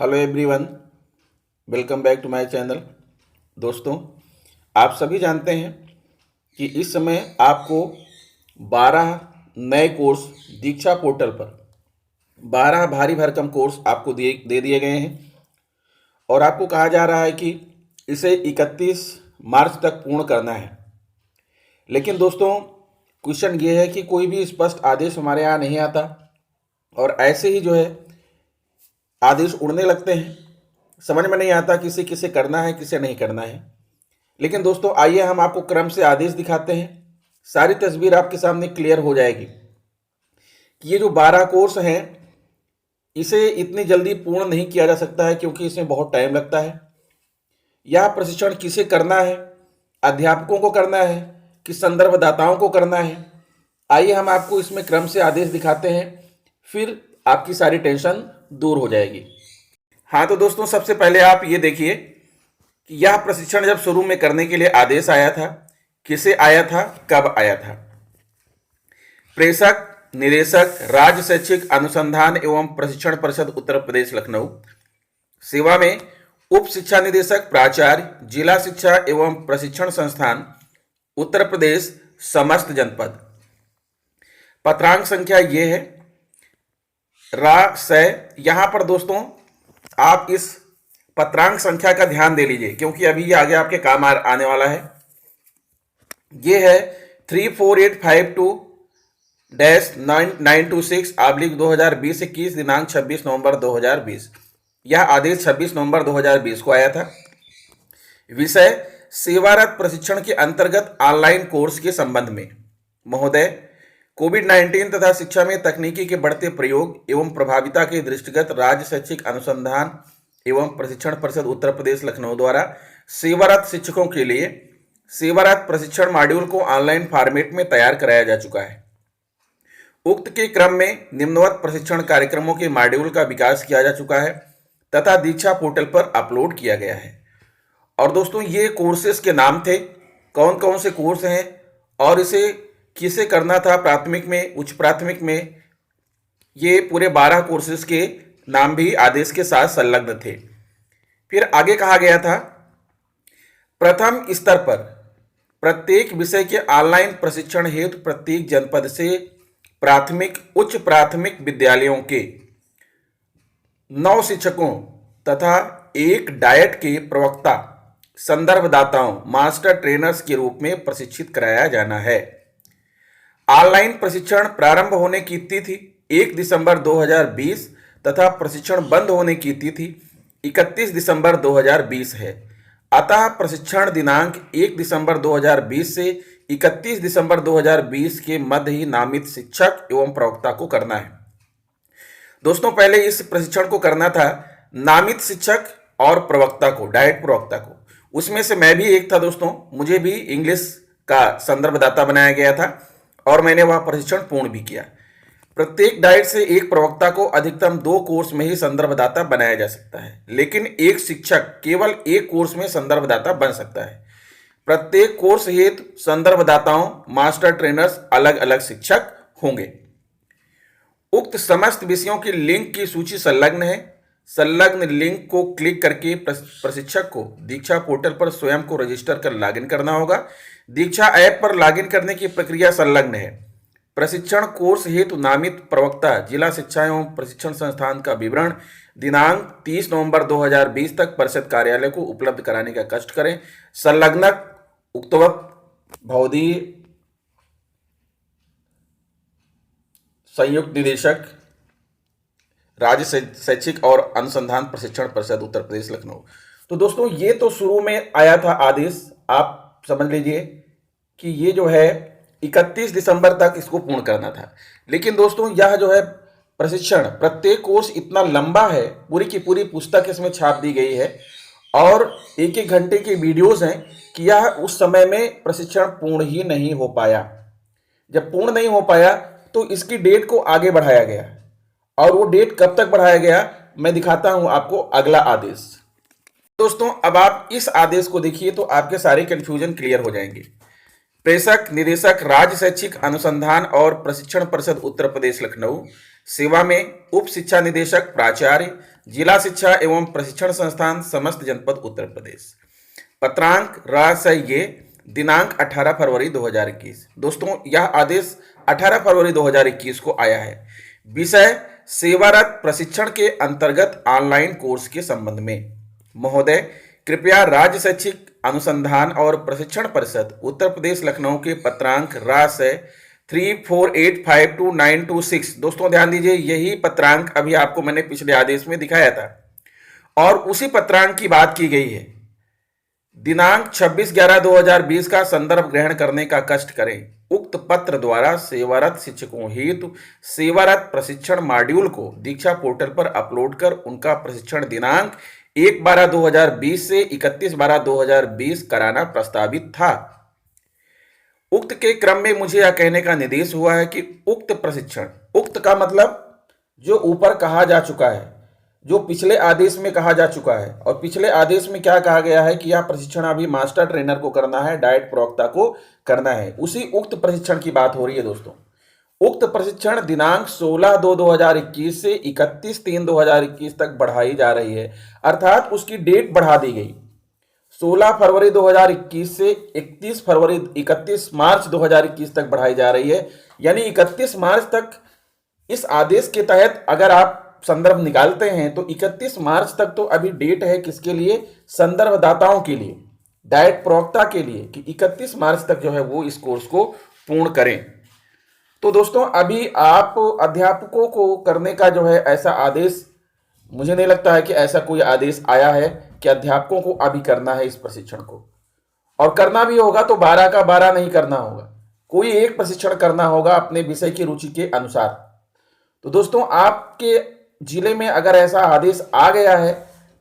Hello everyone, welcome back to my channel. दोस्तों, आप सभी जानते हैं कि इस समय आपको 12 नए कोर्स दीक्षा पोर्टल पर 12 भारी भरकम कोर्स आपको दे दिए गए हैं और आपको कहा जा रहा है कि इसे 31 मार्च तक पूर्ण करना है। लेकिन दोस्तों, क्वेश्चन ये है कि कोई भी स्पष्ट आदेश हमारे यहाँ नहीं आता और ऐसे ही जो है आदेश उड़ने लगते हैं। समझ में नहीं आता किसे किसे करना है, किसे नहीं करना है। लेकिन दोस्तों, आइए हम आपको क्रम से आदेश दिखाते हैं। सारी तस्वीर आपके सामने क्लियर हो जाएगी कि ये जो 12 कोर्स हैं, इसे इतनी जल्दी पूर्ण नहीं किया जा सकता है क्योंकि इसमें बहुत टाइम लगता है। यह प्रशिक्षण किसे करना है? अध्यापकों को करना है कि संदर्भदाताओं को करना है? आइए हम आपको इसमें क्रम से आदेश दिखाते हैं, फिर आपकी सारी टेंशन दूर हो जाएगी। हाँ तो दोस्तों, सबसे पहले आप ये देखिए कि यह प्रशिक्षण जब शुरू में करने के लिए आदेश आया था, किसे आया था, कब आया था? प्रेषक निदेशक राज्य शैक्षिक अनुसंधान एवं प्रशिक्षण परिषद उत्तर प्रदेश लखनऊ। सेवा में उप शिक्षा निदेशक प्राचार्य जिला शिक्षा एवं प्रशिक्षण संस्थान उत्तर प्रदेश समस्त जनपद। पत्रांक संख्या ये है यहां पर दोस्तों आप इस पत्रांक संख्या का ध्यान दे लीजिए क्योंकि अभी ये आगे आपके काम आने वाला है। ये है 34852-926/2020 दिनांक 26 नवंबर 2020। यह आदेश 26 नवंबर 2020 को आया था। विषय सेवारत प्रशिक्षण के अंतर्गत ऑनलाइन कोर्स के संबंध में। महोदय, कोविड-19 तथा शिक्षा में तकनीकी के बढ़ते प्रयोग एवं प्रभाविता के दृष्टिगत राज्य शैक्षिक अनुसंधान एवं प्रशिक्षण परिषद उत्तर प्रदेश लखनऊ द्वारा सेवारत शिक्षकों के लिए सेवारत प्रशिक्षण मॉड्यूल को ऑनलाइन फॉर्मेट में तैयार कराया जा चुका है। उक्त के क्रम में निम्नवत प्रशिक्षण कार्यक्रमों के मॉड्यूल का विकास किया जा चुका है तथा दीक्षा पोर्टल पर अपलोड किया गया है। और दोस्तों, ये कोर्सेज के नाम थे, कौन कौन से कोर्स हैं और इसे किसे करना था, प्राथमिक में, उच्च प्राथमिक में, ये पूरे 12 कोर्सेज के नाम भी आदेश के साथ संलग्न थे। फिर आगे कहा गया था प्रथम स्तर पर प्रत्येक विषय के ऑनलाइन प्रशिक्षण हेतु प्रत्येक जनपद से प्राथमिक उच्च प्राथमिक विद्यालयों के 9 शिक्षकों तथा 1 डायट के प्रवक्ता संदर्भदाताओं मास्टर ट्रेनर्स के रूप में प्रशिक्षित कराया जाना है। ऑनलाइन प्रशिक्षण प्रारंभ होने की तिथि 1 दिसंबर 2020 तथा प्रशिक्षण बंद होने की तिथि 31 दिसंबर 2020 है। अतः प्रशिक्षण दिनांक 1 दिसंबर 2020 से 31 दिसंबर 2020 के मध्य ही नामित शिक्षक एवं प्रवक्ता को करना है। दोस्तों, पहले इस प्रशिक्षण को करना था नामित शिक्षक और प्रवक्ता को, डायट प्रवक्ता को। उसमें से मैं भी एक था दोस्तों, मुझे भी इंग्लिश का संदर्भदाता बनाया गया था और मैंने वह प्रशिक्षण पूर्ण भी किया। प्रत्येक डाइट से एक प्रवक्ता को अधिकतम 2 कोर्स में ही संदर्भदाता बनाया जा सकता है, लेकिन एक शिक्षक केवल 1 कोर्स में संदर्भदाता बन सकता है। प्रत्येक कोर्स हेतु संदर्भदाताओं मास्टर ट्रेनर्स अलग अलग शिक्षक होंगे। उक्त समस्त विषयों की लिंक की सूची संलग्न है। संलग्न लिंक को क्लिक करके प्रशिक्षक को दीक्षा पोर्टल पर स्वयं को रजिस्टर कर लॉगिन करना होगा। दीक्षा ऐप पर लॉगिन करने की प्रक्रिया संलग्न है। प्रशिक्षण कोर्स हेतु नामित प्रवक्ता जिला शिक्षा एवं प्रशिक्षण संस्थान का विवरण दिनांक 30 नवंबर 2020 तक परिषद कार्यालय को उपलब्ध कराने का कष्ट करें। संलग्नक उक्तवत भवदीय संयुक्त निदेशक राज्य शैक्षिक और अनुसंधान प्रशिक्षण परिषद उत्तर प्रदेश लखनऊ। तो दोस्तों, ये तो शुरू में आया था आदेश, आप समझ लीजिए कि ये जो है 31 दिसंबर तक इसको पूर्ण करना था। लेकिन दोस्तों, यह जो है प्रशिक्षण प्रत्येक कोर्स इतना लंबा है, पूरी की पूरी पुस्तक इसमें छाप दी गई है और 1-1 घंटे की वीडियोस हैं कि यह उस समय में प्रशिक्षण पूर्ण ही नहीं हो पाया। जब पूर्ण नहीं हो पाया तो इसकी डेट को आगे बढ़ाया गया और वो डेट कब तक बढ़ाया गया, मैं दिखाता हूं आपको अगला आदेश। दोस्तों, अब आप इस आदेश को देखिए तो आपके सारे कंफ्यूजन क्लियर हो जाएंगे। प्रेषक निदेशक राज्य शैक्षिक अनुसंधान और प्रशिक्षण परिषद उत्तर प्रदेश लखनऊ सेवा में उप शिक्षा निदेशक, प्राचार्य, जिला शिक्षा एवं प्रशिक्षण संस्थान, समस्त जनपद उत्तर प्रदेश। पत्रांक ये दिनांक 18 फरवरी 2021। दोस्तों यह आदेश 18 फरवरी 2021 को आया है। विषय सेवारत प्रशिक्षण के अंतर्गत ऑनलाइन कोर्स के संबंध में। महोदय, कृपया राज्य शैक्षिक अनुसंधान और प्रशिक्षण परिषद उत्तर प्रदेश लखनऊ के पत्रांक 348529226। दोस्तों ध्यान दीजिए, यही पत्रांक अभी आपको मैंने पिछले आदेश में दिखाया था और उसी पत्रांक की बात की गई है। दिनांक 26/11/2020 का संदर्भ ग्रहण करने का कष्ट करें। उक्त पत्र द्वारा सेवारत शिक्षकों हेतु सेवारत प्रशिक्षण मॉड्यूल को दीक्षा पोर्टल पर अपलोड कर उनका प्रशिक्षण दिनांक 1/12/2020 से 31/12/2020 कराना प्रस्तावित था। उक्त के क्रम में मुझे यह कहने का निर्देश हुआ है कि उक्त प्रशिक्षण, उक्त का मतलब जो ऊपर कहा जा चुका है, जो पिछले आदेश में कहा जा चुका है, और पिछले आदेश में क्या कहा गया है कि यह प्रशिक्षण अभी मास्टर ट्रेनर को करना है, डाइट प्रवक्ता को करना है, उसी उक्त प्रशिक्षण की बात हो रही है। दोस्तों उक्त प्रशिक्षण दिनांक 16/2/2021 से 31/3/2021 तक बढ़ाई जा रही है, अर्थात उसकी डेट बढ़ा दी गई। 16 फरवरी 2021 से 31 मार्च 2021 तक बढ़ाई जा रही है, यानी 31 मार्च तक इस आदेश के तहत अगर आप संदर्भ निकालते हैं तो 31 मार्च तक तो अभी डेट है किसके लिए? संदर्भदाताओं के लिए, डाइट प्रवक्ता के लिए, कि 31 मार्च तक जो है वो इस कोर्स को पूर्ण करें। तो दोस्तों अभी आप अध्यापकों को करने का जो है ऐसा आदेश, मुझे नहीं लगता है कि ऐसा कोई आदेश आया है कि अध्यापकों को अभी करना है इस प्रशिक्षण को, और करना भी होगा तो 12 का 12 नहीं करना होगा, कोई एक प्रशिक्षण करना होगा अपने विषय की रुचि के अनुसार। तो दोस्तों आपके जिले में अगर ऐसा आदेश आ गया है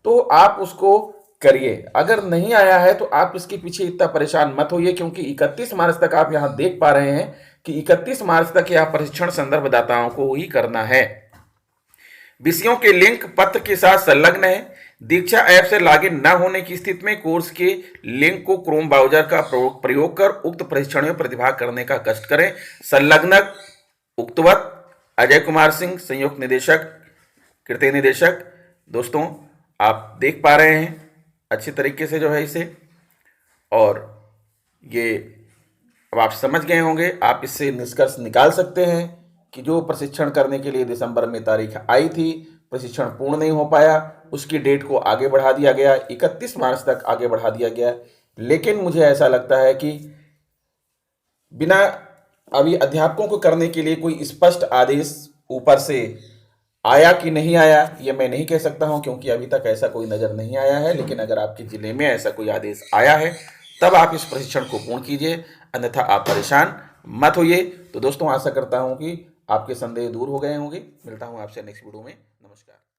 तो आप उसको करिए, अगर नहीं आया है तो आप इसके पीछे इतना परेशान मत होइए, क्योंकि 31 मार्च तक आप यहां देख पा रहे हैं कि 31 मार्च तक यह प्रशिक्षण संदर्भदाताओं को ही करना है। विषयों के लिंक पत्र के साथ संलग्न है। दीक्षा ऐप से लॉगिन न होने की स्थिति में कोर्स के लिंक को क्रोम ब्राउजर का प्रयोग कर उक्त प्रशिक्षण में प्रतिभाग करने का कष्ट करें। संलग्नक उक्तवत अजय कुमार सिंह, संयुक्त निदेशक, कृत्य निदेशक। दोस्तों आप देख पा रहे हैं अच्छी तरीके से जो है इसे, और ये अब आप समझ गए होंगे। आप इससे निष्कर्ष निकाल सकते हैं कि जो प्रशिक्षण करने के लिए दिसंबर में तारीख आई थी, प्रशिक्षण पूर्ण नहीं हो पाया, उसकी डेट को आगे बढ़ा दिया गया, 31 मार्च तक आगे बढ़ा दिया गया। लेकिन मुझे ऐसा लगता है कि बिना अभी अध्यापकों को करने के लिए कोई स्पष्ट आदेश ऊपर से आया कि नहीं आया, ये मैं नहीं कह सकता हूं, क्योंकि अभी तक ऐसा कोई नज़र नहीं आया है। लेकिन अगर आपके जिले में ऐसा कोई आदेश आया है तब आप इस प्रशिक्षण को पूर्ण कीजिए, अन्यथा आप परेशान मत होइए। तो दोस्तों आशा करता हूं कि आपके संदेह दूर हो गए होंगे। मिलता हूं आपसे नेक्स्ट वीडियो में। नमस्कार।